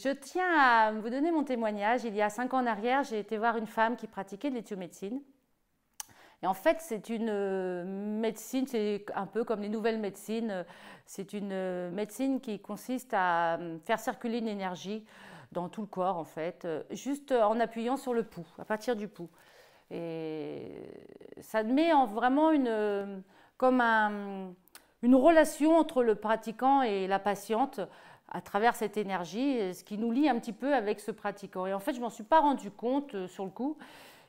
Je tiens à vous donner mon témoignage. Il y a 5 ans en arrière, j'ai été voir une femme qui pratiquait de l'éthiomédecine. Et en fait, c'est une médecine, c'est un peu comme les nouvelles médecines, c'est une médecine qui consiste à faire circuler une énergie dans tout le corps, en fait, juste en appuyant sur le pouls, à partir du pouls. Et ça met vraiment une relation entre le pratiquant et la patiente à travers cette énergie, ce qui nous lie un petit peu avec ce pratiquant. Et en fait, je ne m'en suis pas rendu compte sur le coup.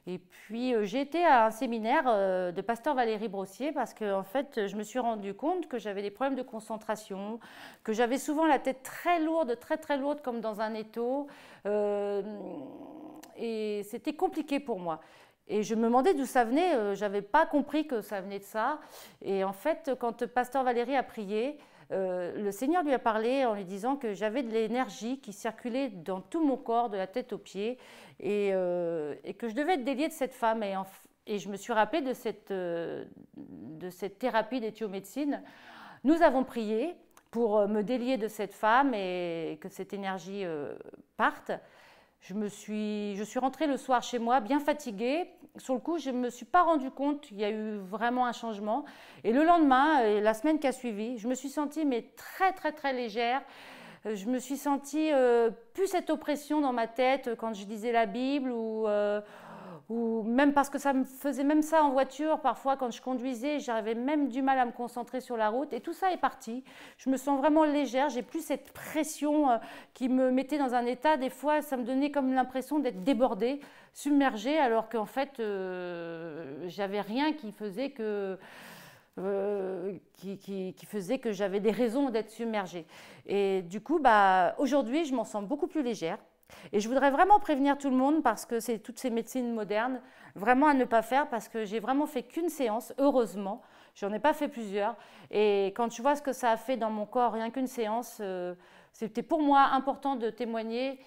Et puis, j'ai été à un séminaire de Pasteur Valérie Brossier parce que, en fait, je me suis rendu compte que j'avais des problèmes de concentration, que j'avais souvent la tête très lourde, très lourde, comme dans un étau. Et c'était compliqué pour moi. Et je me demandais d'où ça venait, je n'avais pas compris que ça venait de ça. Et en fait, quand Pasteur Valérie a prié, le Seigneur lui a parlé en lui disant que j'avais de l'énergie qui circulait dans tout mon corps, de la tête aux pieds, et que je devais être déliée de cette femme. Et je me suis rappelée de cette thérapie d'éthiomédecine. Nous avons prié pour me délier de cette femme et que cette énergie parte. Je suis rentrée le soir chez moi bien fatiguée. Sur le coup, je ne me suis pas rendu compte qu'il y a eu vraiment un changement. Et le lendemain, et la semaine qui a suivi, je me suis sentie mais très légère. Je me suis sentie plus cette oppression dans ma tête quand je lisais la Bible ou même parce que ça me faisait même ça en voiture. Parfois, quand je conduisais, j'avais même du mal à me concentrer sur la route. Et tout ça est parti. Je me sens vraiment légère. J'ai plus cette pression qui me mettait dans un état. Des fois, ça me donnait comme l'impression d'être débordée, submergée, alors qu'en fait, j'avais rien qui faisait que... qui faisait que j'avais des raisons d'être submergée. Et du coup, aujourd'hui, je m'en sens beaucoup plus légère. Et je voudrais vraiment prévenir tout le monde parce que c'est toutes ces médecines modernes, vraiment à ne pas faire parce que j'ai vraiment fait qu'une séance, heureusement. J'en ai pas fait plusieurs. Et quand tu vois ce que ça a fait dans mon corps, rien qu'une séance, c'était pour moi important de témoigner.